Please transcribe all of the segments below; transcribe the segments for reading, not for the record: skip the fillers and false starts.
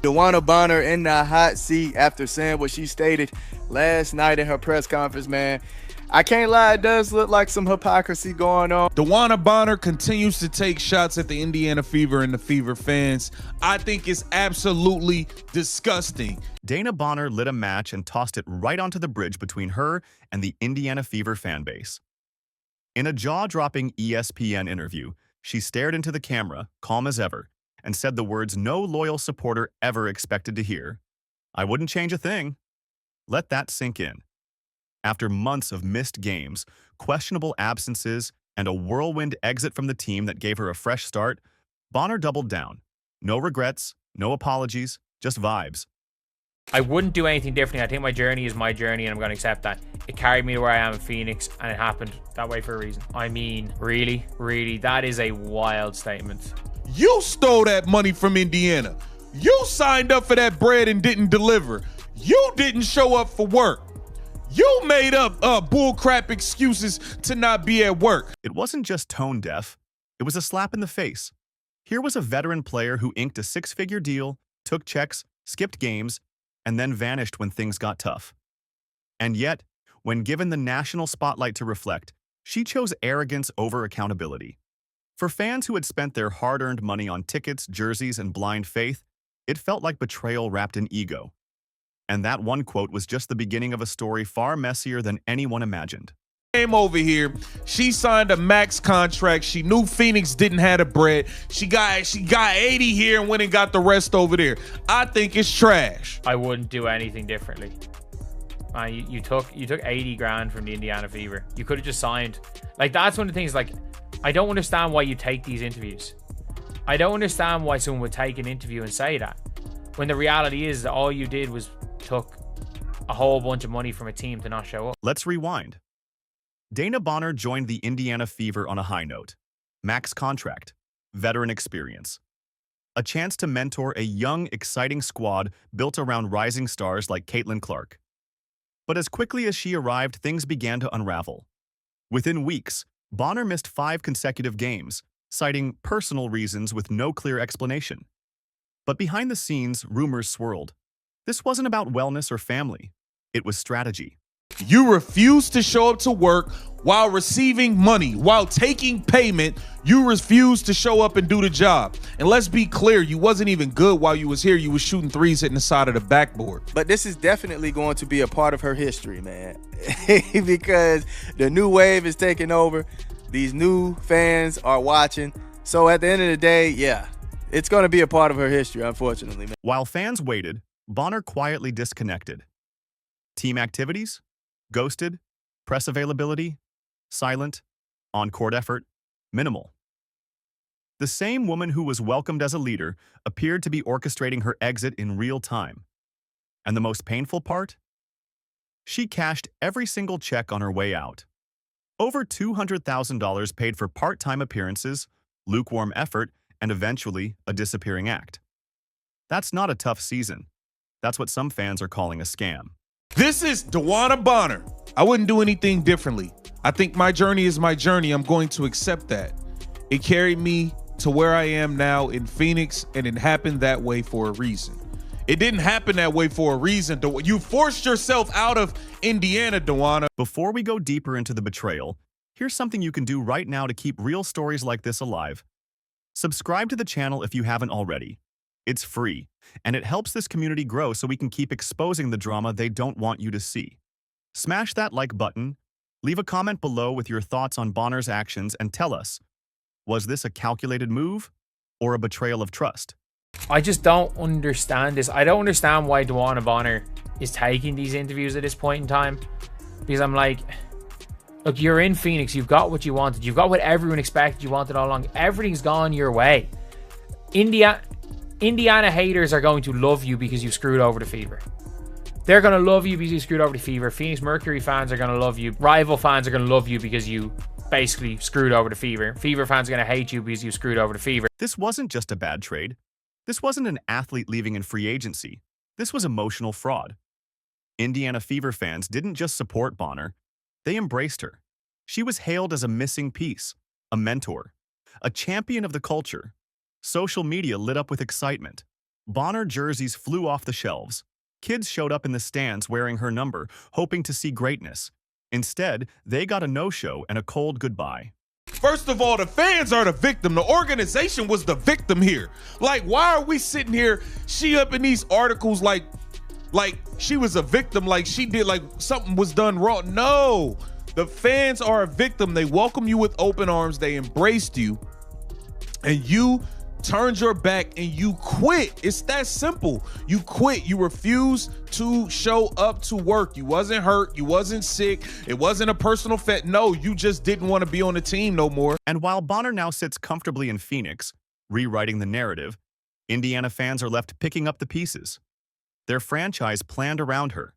DeWanna Bonner in the hot seat after saying what she stated last night in her press conference, man. I can't lie, it does look like some hypocrisy going on. DeWanna Bonner continues to take shots at the Indiana Fever and the Fever fans. I think it's absolutely disgusting. Dana Bonner lit a match and tossed it right onto the bridge between her and the Indiana Fever fan base. In a jaw-dropping ESPN interview, she stared into the camera, calm as ever, and said the words no loyal supporter ever expected to hear. "I wouldn't change a thing." Let that sink in. After months of missed games, questionable absences, and a whirlwind exit from the team that gave her a fresh start, Bonner doubled down. No regrets, no apologies, just vibes. I wouldn't do anything differently. I think my journey is my journey, and I'm going to accept that. It carried me to where I am in Phoenix, and it happened that way for a reason. I mean, really, that is a wild statement. You stole that money from Indiana. You signed up for that bread and didn't deliver. You didn't show up for work. You made up bullcrap excuses to not be at work. It wasn't just tone deaf. It was a slap in the face. Here was a veteran player who inked a six-figure deal, took checks, skipped games, and then vanished when things got tough. And yet, when given the national spotlight to reflect, she chose arrogance over accountability. For fans who had spent their hard-earned money on tickets, jerseys, and blind faith, it felt like betrayal wrapped in ego. And that one quote was just the beginning of a story far messier than anyone imagined. Came over here, she signed a max contract. She knew Phoenix didn't have the bread. She got 80 here and went and got the rest over there. I think it's trash. I wouldn't do anything differently. You took 80 grand from the Indiana Fever. You could have just signed. Like, that's one of the things, like, I don't understand why you take these interviews. I don't understand why someone would take an interview and say that, when the reality is that all you did was took a whole bunch of money from a team to not show up. Let's rewind. Dana Bonner joined the Indiana Fever on a high note. Max contract, veteran experience. A chance to mentor a young, exciting squad built around rising stars like Caitlin Clark. But as quickly as she arrived, things began to unravel. Within weeks, Bonner missed 5 consecutive games, citing personal reasons with no clear explanation. But behind the scenes, rumors swirled. This wasn't about wellness or family. It was strategy. You refused to show up to work while receiving money, while taking payment. You refused to show up and do the job. And let's be clear, you wasn't even good while you was here. You was shooting threes hitting the side of the backboard. But this is definitely going to be a part of her history, man. Because the new wave is taking over. These new fans are watching. So at the end of the day, yeah, it's going to be a part of her history, unfortunately, man. While fans waited, Bonner quietly disconnected. Team activities? Ghosted? Press availability? Silent? On-court effort? Minimal. The same woman who was welcomed as a leader appeared to be orchestrating her exit in real time. And the most painful part? She cashed every single check on her way out. Over $200,000 paid for part-time appearances, lukewarm effort, and eventually a disappearing act. That's not a tough season. That's what some fans are calling a scam. This is DeWanna Bonner. I wouldn't do anything differently. I think my journey is my journey. I'm going to accept that. It carried me to where I am now in Phoenix, and it happened that way for a reason. It didn't happen that way for a reason. You forced yourself out of Indiana, DeWanna. Before we go deeper into the betrayal, here's something you can do right now to keep real stories like this alive. Subscribe to the channel if you haven't already. It's free, and it helps this community grow so we can keep exposing the drama they don't want you to see. Smash that like button, leave a comment below with your thoughts on Bonner's actions, and tell us, was this a calculated move or a betrayal of trust? I just don't understand this. I don't understand why DeWanna Bonner is taking these interviews at this point in time. Because I'm like, look, you're in Phoenix. You've got what you wanted. You've got what everyone expected you wanted all along. Everything's gone your way. Indiana haters are going to love you because you screwed over the Fever. They're going to love you because you screwed over the Fever. Phoenix Mercury fans are going to love you. Rival fans are going to love you because you basically screwed over the Fever. Fever fans are going to hate you because you screwed over the Fever. This wasn't just a bad trade. This wasn't an athlete leaving in free agency. This was emotional fraud. Indiana Fever fans didn't just support Bonner. They embraced her. She was hailed as a missing piece, a mentor, a champion of the culture. Social media lit up with excitement. Bonner jerseys flew off the shelves. Kids showed up in the stands wearing her number, hoping to see greatness. Instead, they got a no-show and a cold goodbye. First of all, the fans are the victim. The organization was the victim here. Like, why are we sitting here, she up in these articles like she was a victim, like she did, like something was done wrong? No, the fans are a victim. They welcome you with open arms. They embraced you, and you turned your back and you quit. It's that simple. You quit. You refuse to show up to work. You wasn't hurt. You wasn't sick. It wasn't a personal fit. No, you just didn't want to be on the team no more. And while Bonner now sits comfortably in Phoenix, rewriting the narrative, Indiana fans are left picking up the pieces. Their franchise planned around her.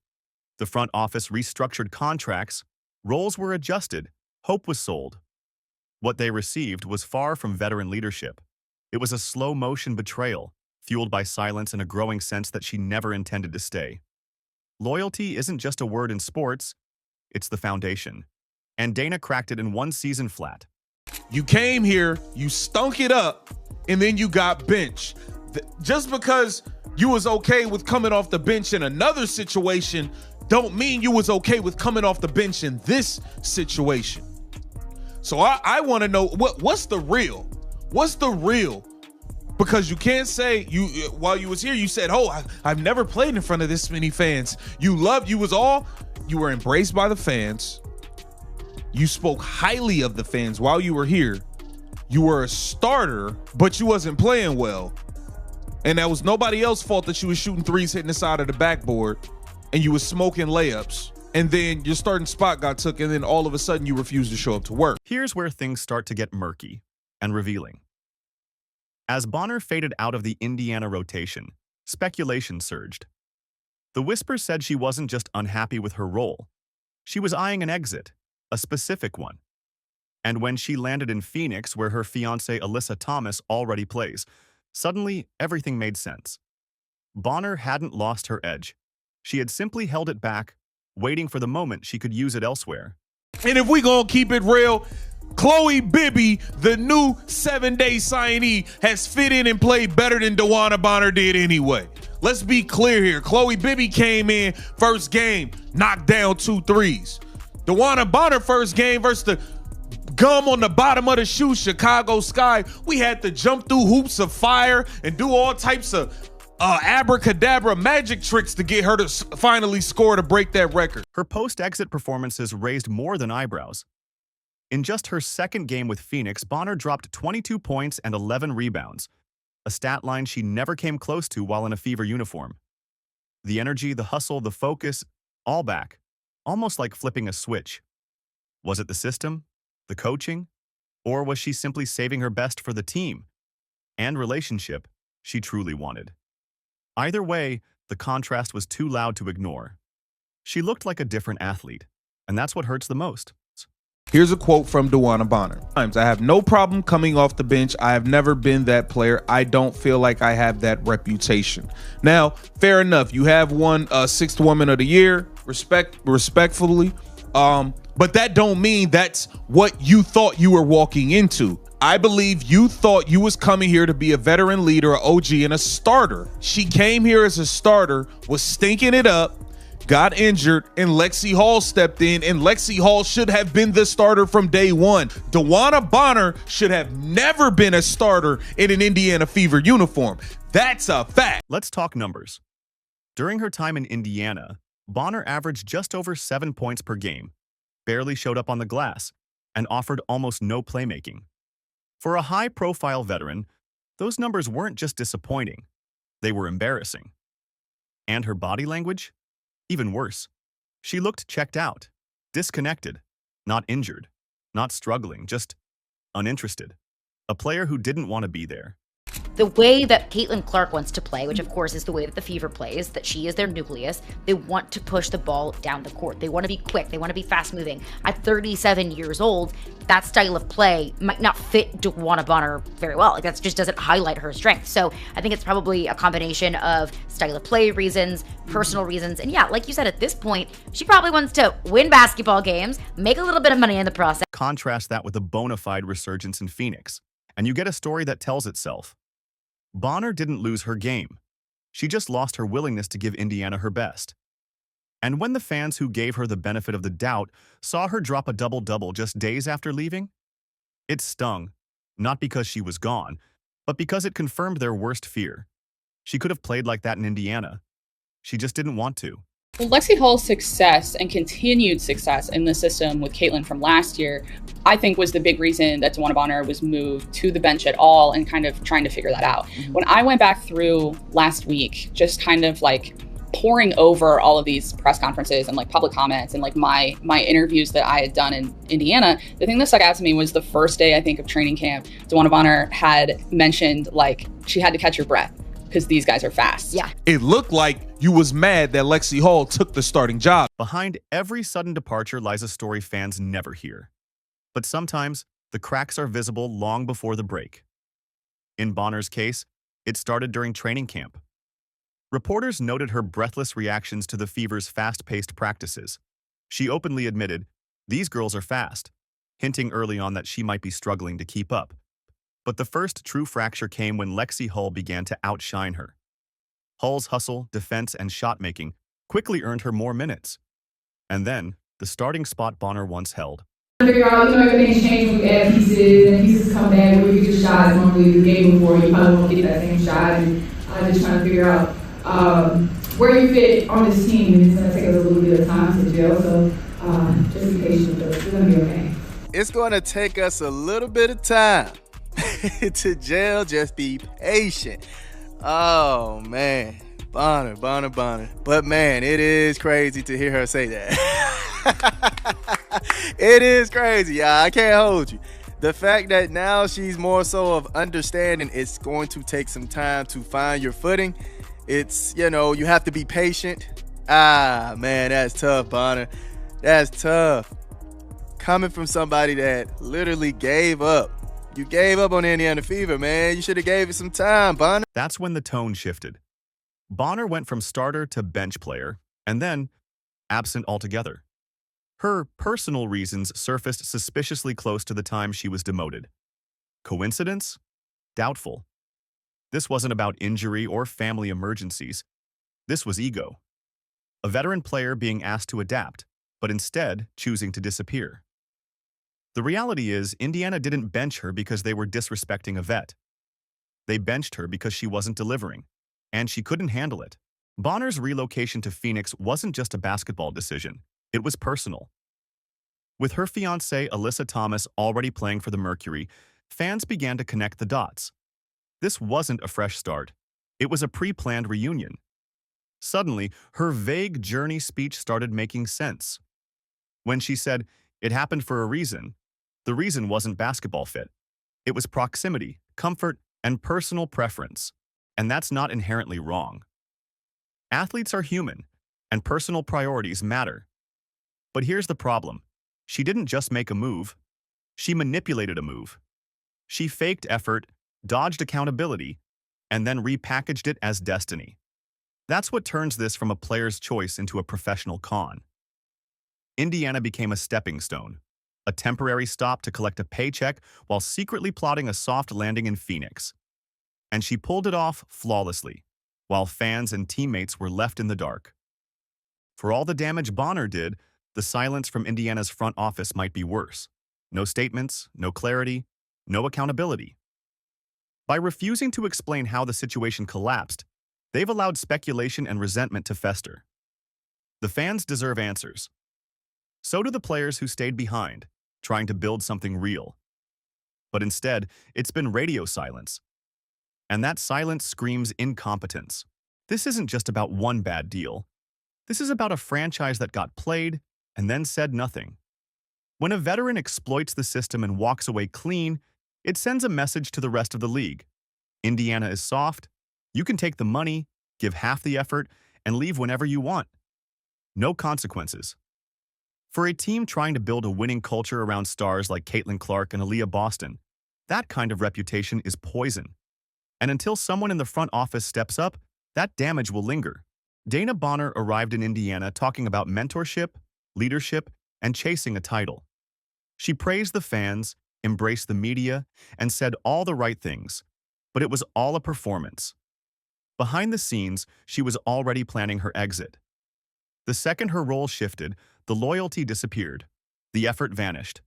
The front office restructured contracts, roles were adjusted, hope was sold. What they received was far from veteran leadership. It was a slow-motion betrayal, fueled by silence and a growing sense that she never intended to stay. Loyalty isn't just a word in sports, it's the foundation. And Dana cracked it in one season flat. You came here, you stunk it up, and then you got benched. Just because you was okay with coming off the bench in another situation, don't mean you was okay with coming off the bench in this situation. So I want to know, what's the real? What's the real? Because you can't say, while you was here, you said, oh, I've never played in front of this many fans. You were embraced by the fans. You spoke highly of the fans while you were here. You were a starter, but you wasn't playing well. And that was nobody else's fault that you was shooting threes, hitting the side of the backboard, and you was smoking layups. And then your starting spot got took, and then all of a sudden you refused to show up to work. Here's where things start to get murky and revealing. As Bonner faded out of the Indiana rotation, speculation surged. The whispers said she wasn't just unhappy with her role. She was eyeing an exit, a specific one. And when she landed in Phoenix, where her fiancé Alyssa Thomas already plays, suddenly everything made sense. Bonner hadn't lost her edge. She had simply held it back, waiting for the moment she could use it elsewhere. And if we gonna keep it real, Chloe Bibby, the new 7-day signee, has fit in and played better than DeWanna Bonner did anyway. Let's be clear here. Chloe Bibby came in first game, knocked down 2 threes. DeWanna Bonner first game versus the gum on the bottom of the shoe, Chicago Sky. We had to jump through hoops of fire and do all types of abracadabra magic tricks to get her to finally score to break that record. Her post-exit performances raised more than eyebrows. In just her second game with Phoenix, Bonner dropped 22 points and 11 rebounds, a stat line she never came close to while in a Fever uniform. The energy, the hustle, the focus, all back, almost like flipping a switch. Was it the system, the coaching, or was she simply saving her best for the team and relationship she truly wanted? Either way, the contrast was too loud to ignore. She looked like a different athlete, and that's what hurts the most. Here's a quote from DeWanna Bonner. I have no problem coming off the bench. I have never been that player. I don't feel like I have that reputation. Now, fair enough. You have won 6th Woman of the Year, respectfully. But that don't mean that's what you thought you were walking into. I believe you thought you was coming here to be a veteran leader, an OG, and a starter. She came here as a starter, was stinking it up, got injured, and Lexi Hall stepped in, and Lexi Hall should have been the starter from day one. DeWanna Bonner should have never been a starter in an Indiana Fever uniform. That's a fact. Let's talk numbers. During her time in Indiana, Bonner averaged just over 7 points per game, barely showed up on the glass, and offered almost no playmaking. For a high-profile veteran, those numbers weren't just disappointing, they were embarrassing. And her body language? Even worse. She looked checked out, disconnected, not injured, not struggling, just uninterested. A player who didn't want to be there. The way that Caitlin Clark wants to play, which of course is the way that the Fever plays, that she is their nucleus, they want to push the ball down the court. They want to be quick. They want to be fast moving. At 37 years old, that style of play might not fit DeWanna Bonner very well. Like, that just doesn't highlight her strength. So I think it's probably a combination of style of play reasons, personal reasons. And yeah, like you said, at this point, she probably wants to win basketball games, make a little bit of money in the process. Contrast that with a bona fide resurgence in Phoenix, and you get a story that tells itself. Bonner didn't lose her game. She just lost her willingness to give Indiana her best. And when the fans who gave her the benefit of the doubt saw her drop a double-double just days after leaving, it stung, not because she was gone, but because it confirmed their worst fear. She could have played like that in Indiana. She just didn't want to. Well, Lexi Hall's success and continued success in the system with Caitlin from last year, I think was the big reason that DeWanna Bonner was moved to the bench at all and kind of trying to figure that out. When I went back through last week, just kind of like poring over all of these press conferences and like public comments and like my interviews that I had done in Indiana, the thing that stuck out to me was the first day, I think, of training camp, DeWanna Bonner had mentioned like she had to catch her breath because these guys are fast. Yeah. It looked like you was mad that Lexi Hall took the starting job. Behind every sudden departure lies a story fans never hear. But sometimes, the cracks are visible long before the break. In Bonner's case, it started during training camp. Reporters noted her breathless reactions to the Fever's fast-paced practices. She openly admitted, "These girls are fast," hinting early on that she might be struggling to keep up. But the first true fracture came when Lexi Hull began to outshine her. Hull's hustle, defense, and shot-making quickly earned her more minutes. And then, the starting spot Bonner once held. Figure out, everything's changed. We add pieces, and pieces come back. Where you get your shots normally the game before, you probably won't get that same shot. And I'm just trying to figure out where you fit on this team, and it's going to take us a little bit of time to gel. So just be patient with us. We're going to be okay. It's going to take us a little bit of time to gel. Just be patient. Oh, man. Bonner. But, man, it is crazy to hear her say that. It is crazy. Yeah, I can't hold you. The fact that now she's more so of understanding it's going to take some time to find your footing. It's, you have to be patient. Man, that's tough, Bonner. That's tough. Coming from somebody that literally gave up. You gave up on Indiana Fever, man. You should have gave it some time, Bonner. That's when the tone shifted. Bonner went from starter to bench player, and then absent altogether. Her personal reasons surfaced suspiciously close to the time she was demoted. Coincidence? Doubtful. This wasn't about injury or family emergencies. This was ego. A veteran player being asked to adapt, but instead choosing to disappear. The reality is, Indiana didn't bench her because they were disrespecting a vet. They benched her because she wasn't delivering, and she couldn't handle it. Bonner's relocation to Phoenix wasn't just a basketball decision. It was personal. With her fiancée, Alyssa Thomas, already playing for the Mercury, fans began to connect the dots. This wasn't a fresh start. It was a pre-planned reunion. Suddenly, her vague journey speech started making sense. When she said, "It happened for a reason," the reason wasn't basketball fit. It was proximity, comfort, and personal preference. And that's not inherently wrong. Athletes are human, and personal priorities matter. But here's the problem. She didn't just make a move. She manipulated a move. She faked effort, dodged accountability, and then repackaged it as destiny. That's what turns this from a player's choice into a professional con. Indiana became a stepping stone, a temporary stop to collect a paycheck while secretly plotting a soft landing in Phoenix. And she pulled it off flawlessly, while fans and teammates were left in the dark. For all the damage Bonner did, the silence from Indiana's front office might be worse. No statements, no clarity, no accountability. By refusing to explain how the situation collapsed, they've allowed speculation and resentment to fester. The fans deserve answers. So do the players who stayed behind, trying to build something real. But instead, it's been radio silence. And that silence screams incompetence. This isn't just about one bad deal. This is about a franchise that got played and then said nothing. When a veteran exploits the system and walks away clean, it sends a message to the rest of the league. Indiana is soft. You can take the money, give half the effort, and leave whenever you want. No consequences. For a team trying to build a winning culture around stars like Caitlin Clark and Aaliyah Boston, that kind of reputation is poison. And until someone in the front office steps up, that damage will linger. Dana Bonner arrived in Indiana talking about mentorship, leadership, and chasing a title. She praised the fans, embraced the media, and said all the right things, but it was all a performance. Behind the scenes, she was already planning her exit. The second her role shifted, the loyalty disappeared, the effort vanished.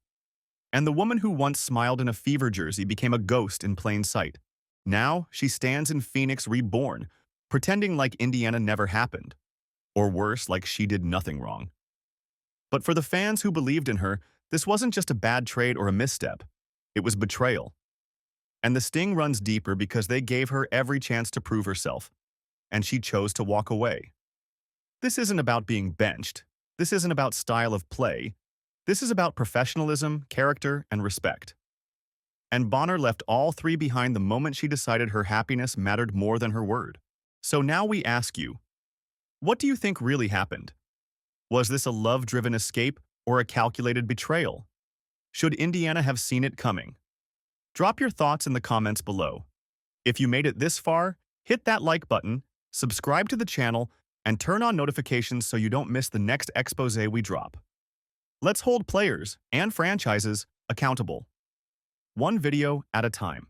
And the woman who once smiled in a Fever jersey became a ghost in plain sight. Now, she stands in Phoenix reborn, pretending like Indiana never happened. Or worse, like she did nothing wrong. But for the fans who believed in her, this wasn't just a bad trade or a misstep. It was betrayal. And the sting runs deeper because they gave her every chance to prove herself, and she chose to walk away. This isn't about being benched. This isn't about style of play. This is about professionalism, character, and respect. And Bonner left all three behind the moment she decided her happiness mattered more than her word. So now we ask you, what do you think really happened? Was this a love-driven escape or a calculated betrayal? Should Indiana have seen it coming? Drop your thoughts in the comments below. If you made it this far, hit that like button, subscribe to the channel, and turn on notifications so you don't miss the next expose we drop. Let's hold players and franchises accountable. One video at a time.